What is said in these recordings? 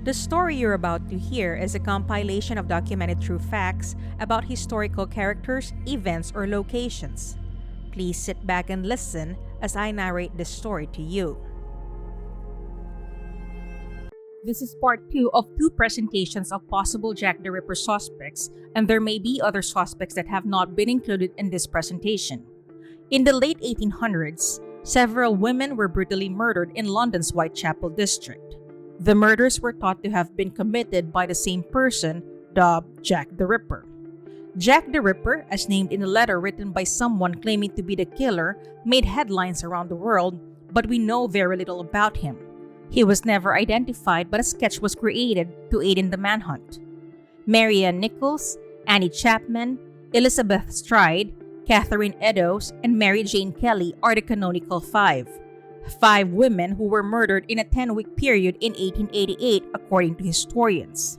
The story you're about to hear is a compilation of documented true facts about historical characters, events, or locations. Please sit back and listen as I narrate this story to you. This is part 2 of 2 presentations of possible Jack the Ripper suspects, and there may be other suspects that have not been included in this presentation. In the late 1800s, several women were brutally murdered in London's Whitechapel district. The murders were thought to have been committed by the same person, dubbed Jack the Ripper. Jack the Ripper, as named in a letter written by someone claiming to be the killer, made headlines around the world, but we know very little about him. He was never identified, but a sketch was created to aid in the manhunt. Mary Ann Nichols, Annie Chapman, Elizabeth Stride, Catherine Eddowes, and Mary Jane Kelly are the canonical 5. 5 women who were murdered in a 10-week period in 1888, according to historians.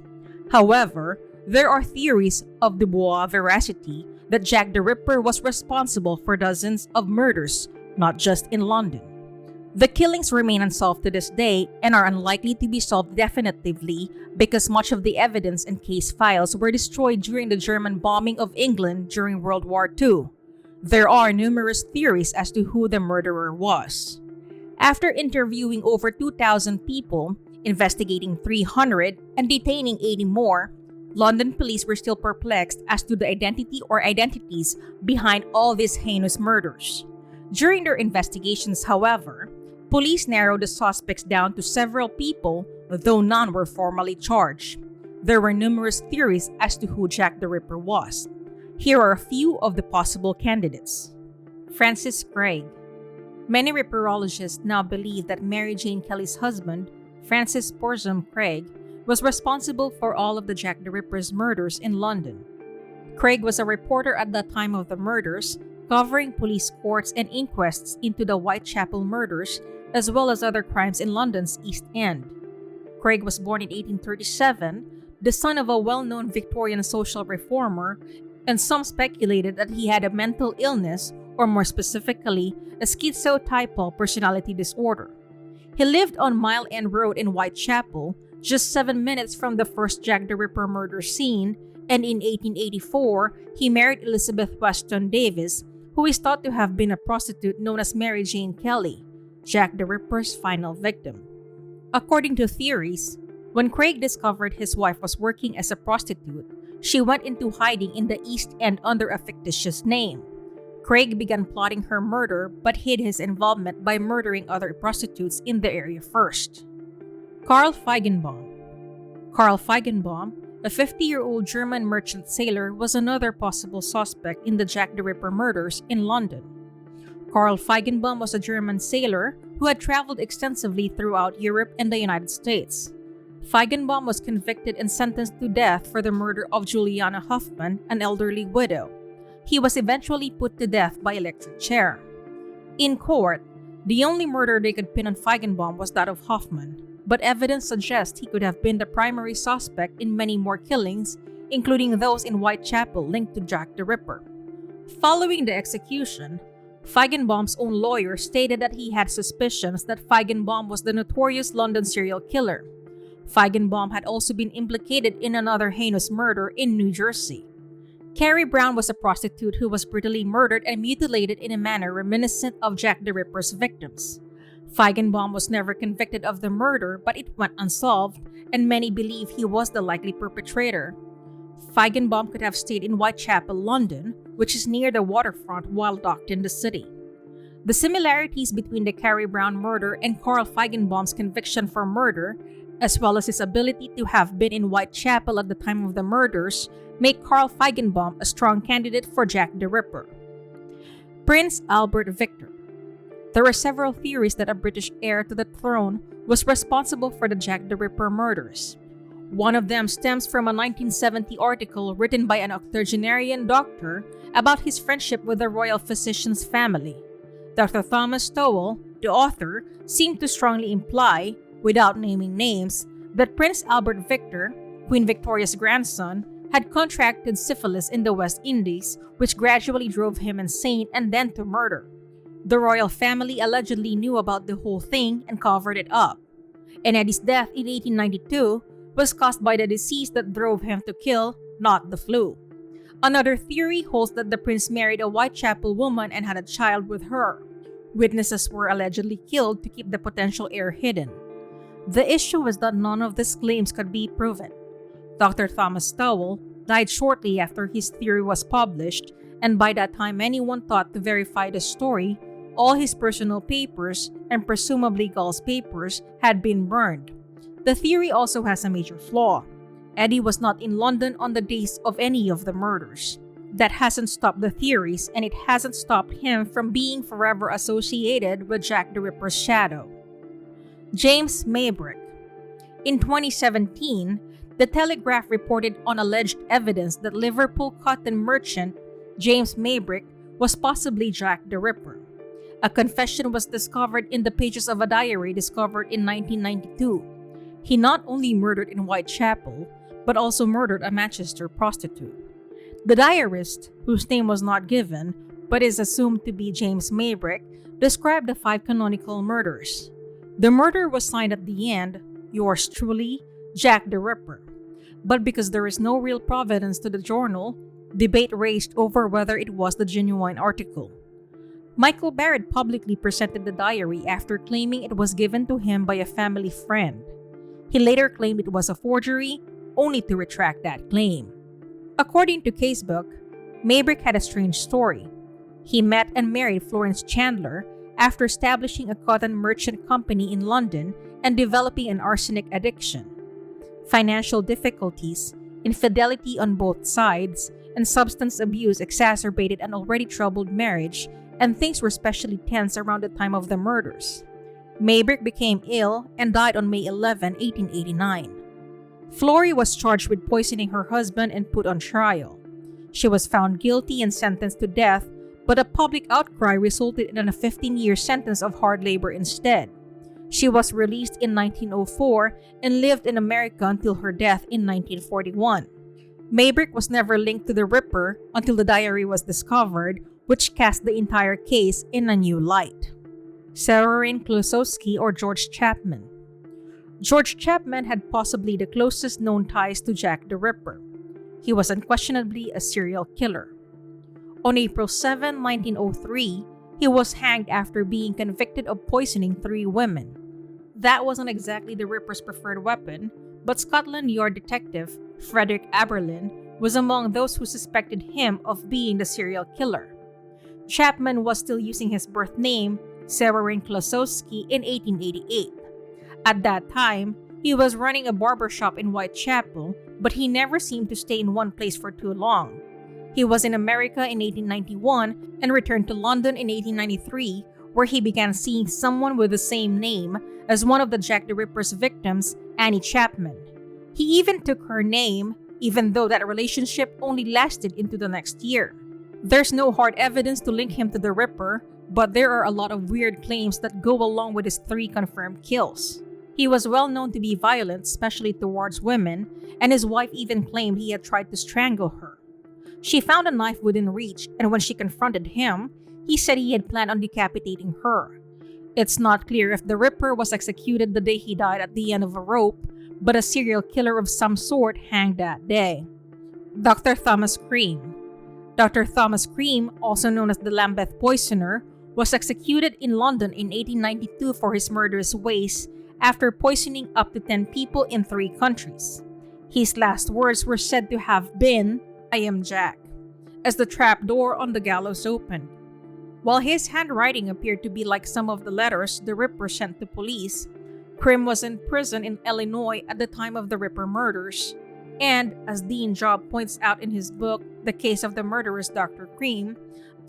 However, there are theories of Dubois' veracity that Jack the Ripper was responsible for dozens of murders, not just in London. The killings remain unsolved to this day and are unlikely to be solved definitively because much of the evidence and case files were destroyed during the German bombing of England during World War II. There are numerous theories as to who the murderer was. After interviewing over 2,000 people, investigating 300, and detaining 80 more, London police were still perplexed as to the identity or identities behind all these heinous murders. During their investigations, however, police narrowed the suspects down to several people, though none were formally charged. There were numerous theories as to who Jack the Ripper was. Here are a few of the possible candidates. Francis Craig. Many ripperologists now believe that Mary Jane Kelly's husband, Francis Porzum Craig, was responsible for all of the Jack the Ripper's murders in London. Craig was a reporter at the time of the murders, covering police courts and inquests into the Whitechapel murders, as well as other crimes in London's East End. Craig was born in 1837, the son of a well-known Victorian social reformer, and some speculated that he had a mental illness, or more specifically, a schizotypal personality disorder. He lived on Mile End Road in Whitechapel, just 7 minutes from the first Jack the Ripper murder scene, and in 1884, he married Elizabeth Weston Davis, who is thought to have been a prostitute known as Mary Jane Kelly, Jack the Ripper's final victim. According to theories, when Craig discovered his wife was working as a prostitute, she went into hiding in the East End under a fictitious name. Craig began plotting her murder but hid his involvement by murdering other prostitutes in the area first. Karl Feigenbaum. Karl Feigenbaum, a 50-year-old German merchant sailor, was another possible suspect in the Jack the Ripper murders in London. Karl Feigenbaum was a German sailor who had traveled extensively throughout Europe and the United States. Feigenbaum was convicted and sentenced to death for the murder of Juliana Hoffmann, an elderly widow. He was eventually put to death by electric chair. In court, the only murder they could pin on Feigenbaum was that of Hoffmann, but evidence suggests he could have been the primary suspect in many more killings, including those in Whitechapel linked to Jack the Ripper. Following the execution, Feigenbaum's own lawyer stated that he had suspicions that Feigenbaum was the notorious London serial killer. Feigenbaum had also been implicated in another heinous murder in New Jersey. Carrie Brown was a prostitute who was brutally murdered and mutilated in a manner reminiscent of Jack the Ripper's victims. Feigenbaum was never convicted of the murder, but it went unsolved, and many believe he was the likely perpetrator. Feigenbaum could have stayed in Whitechapel, London, which is near the waterfront, while docked in the city. The similarities between the Carrie Brown murder and Karl Feigenbaum's conviction for murder, as well as his ability to have been in Whitechapel at the time of the murders, make Karl Feigenbaum a strong candidate for Jack the Ripper. Prince Albert Victor. There are several theories that a British heir to the throne was responsible for the Jack the Ripper murders. One of them stems from a 1970 article written by an octogenarian doctor about his friendship with the royal physician's family. Dr. Thomas Stowell, the author, seemed to strongly imply, without naming names, that Prince Albert Victor, Queen Victoria's grandson, had contracted syphilis in the West Indies, which gradually drove him insane and then to murder. The royal family allegedly knew about the whole thing and covered it up. And at his death in 1892, was caused by the disease that drove him to kill, not the flu. Another theory holds that the prince married a Whitechapel woman and had a child with her. Witnesses were allegedly killed to keep the potential heir hidden. The issue was that none of these claims could be proven. Dr. Thomas Towell died shortly after his theory was published, and by that time anyone thought to verify the story, all his personal papers, and presumably Gall's papers, had been burned. The theory also has a major flaw. Eddie was not in London on the days of any of the murders. That hasn't stopped the theories, and it hasn't stopped him from being forever associated with Jack the Ripper's shadow. James Maybrick. In 2017, The Telegraph reported on alleged evidence that Liverpool cotton merchant James Maybrick was possibly Jack the Ripper. A confession was discovered in the pages of a diary discovered in 1992. He not only murdered in Whitechapel, but also murdered a Manchester prostitute. The diarist, whose name was not given, but is assumed to be James Maybrick, described the 5 canonical murders. The murder was signed at the end, "Yours truly, Jack the Ripper." But because there is no real provenance to the journal, debate raged over whether it was the genuine article. Michael Barrett publicly presented the diary after claiming it was given to him by a family friend. He later claimed it was a forgery, only to retract that claim. According to Casebook, Maybrick had a strange story. He met and married Florence Chandler after establishing a cotton merchant company in London and developing an arsenic addiction. Financial difficulties, infidelity on both sides, and substance abuse exacerbated an already troubled marriage, and things were especially tense around the time of the murders. Maybrick became ill and died on May 11, 1889. Florrie was charged with poisoning her husband and put on trial. She was found guilty and sentenced to death, but a public outcry resulted in a 15-year sentence of hard labor instead. She was released in 1904 and lived in America until her death in 1941. Maybrick was never linked to the Ripper until the diary was discovered, which cast the entire case in a new light. Severin Klosowski or George Chapman. George Chapman had possibly the closest known ties to Jack the Ripper. He was unquestionably a serial killer. On April 7, 1903, he was hanged after being convicted of poisoning 3 women. That wasn't exactly the Ripper's preferred weapon, but Scotland Yard detective Frederick Aberlin was among those who suspected him of being the serial killer. Chapman was still using his birth name, Severin Klosowski, in 1888. At that time, he was running a barbershop in Whitechapel, but he never seemed to stay in one place for too long. He was in America in 1891 and returned to London in 1893, where he began seeing someone with the same name as one of the Jack the Ripper's victims, Annie Chapman. He even took her name, even though that relationship only lasted into the next year. There's no hard evidence to link him to the Ripper, but there are a lot of weird claims that go along with his 3 confirmed kills. He was well known to be violent, especially towards women, and his wife even claimed he had tried to strangle her. She found a knife within reach, and when she confronted him, he said he had planned on decapitating her. It's not clear if the Ripper was executed the day he died at the end of a rope, but a serial killer of some sort hanged that day. Dr. Thomas Cream. Dr. Thomas Cream, also known as the Lambeth Poisoner, was executed in London in 1892 for his murderous ways after poisoning up to 10 people in 3 countries. His last words were said to have been, "I am Jack," as the trap door on the gallows opened. While his handwriting appeared to be like some of the letters the Ripper sent to police, Cream was in prison in Illinois at the time of the Ripper murders, and, as Dean Job points out in his book, The Case of the Murderous Dr. Cream,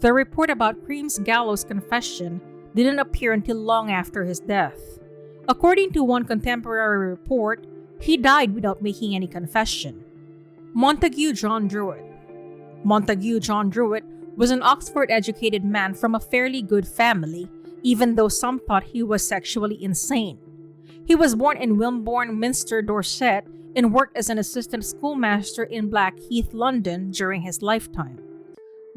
the report about Cream's gallows confession didn't appear until long after his death. According to one contemporary report, he died without making any confession. Montague John Druid. Montague John Druid was an Oxford-educated man from a fairly good family, even though some thought he was sexually insane. He was born in Wilmbourne, Minster, Dorset, and worked as an assistant schoolmaster in Blackheath, London during his lifetime.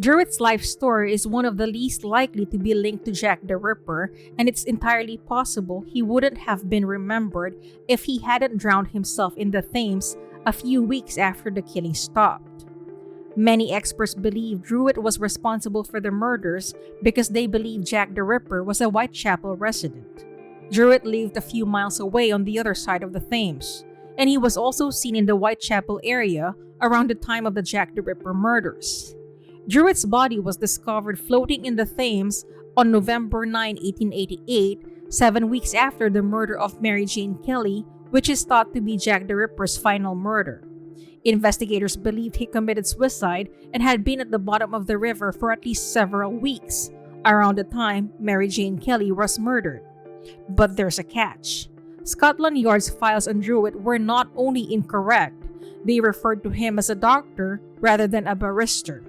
Druid's life story is one of the least likely to be linked to Jack the Ripper, and it's entirely possible he wouldn't have been remembered if he hadn't drowned himself in the Thames a few weeks after the killing stopped. Many experts believe Druid was responsible for the murders because they believe Jack the Ripper was a Whitechapel resident. Druid lived a few miles away on the other side of the Thames, and he was also seen in the Whitechapel area around the time of the Jack the Ripper murders. Druid's body was discovered floating in the Thames on November 9, 1888, 7 weeks after the murder of Mary Jane Kelly, which is thought to be Jack the Ripper's final murder. Investigators believed he committed suicide and had been at the bottom of the river for at least several weeks, around the time Mary Jane Kelly was murdered. But there's a catch. Scotland Yard's files on Druid were not only incorrect, they referred to him as a doctor rather than a barrister.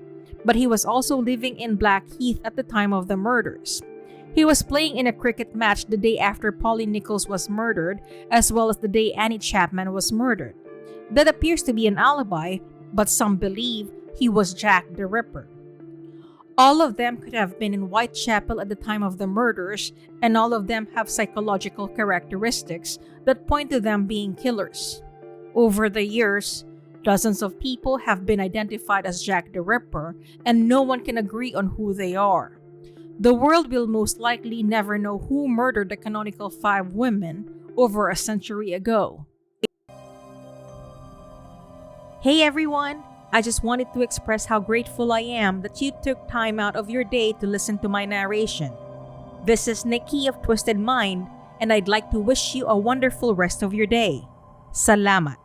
But he was also living in Blackheath at the time of the murders. He was playing in a cricket match the day after Polly Nichols was murdered, as well as the day Annie Chapman was murdered. That appears to be an alibi, but some believe he was Jack the Ripper. All of them could have been in Whitechapel at the time of the murders, and all of them have psychological characteristics that point to them being killers. Over the years, dozens of people have been identified as Jack the Ripper, and no one can agree on who they are. The world will most likely never know who murdered the canonical 5 women over a century ago. Hey everyone! I just wanted to express how grateful I am that you took time out of your day to listen to my narration. This is Nikki of Twysted Mind, and I'd like to wish you a wonderful rest of your day. Salamat!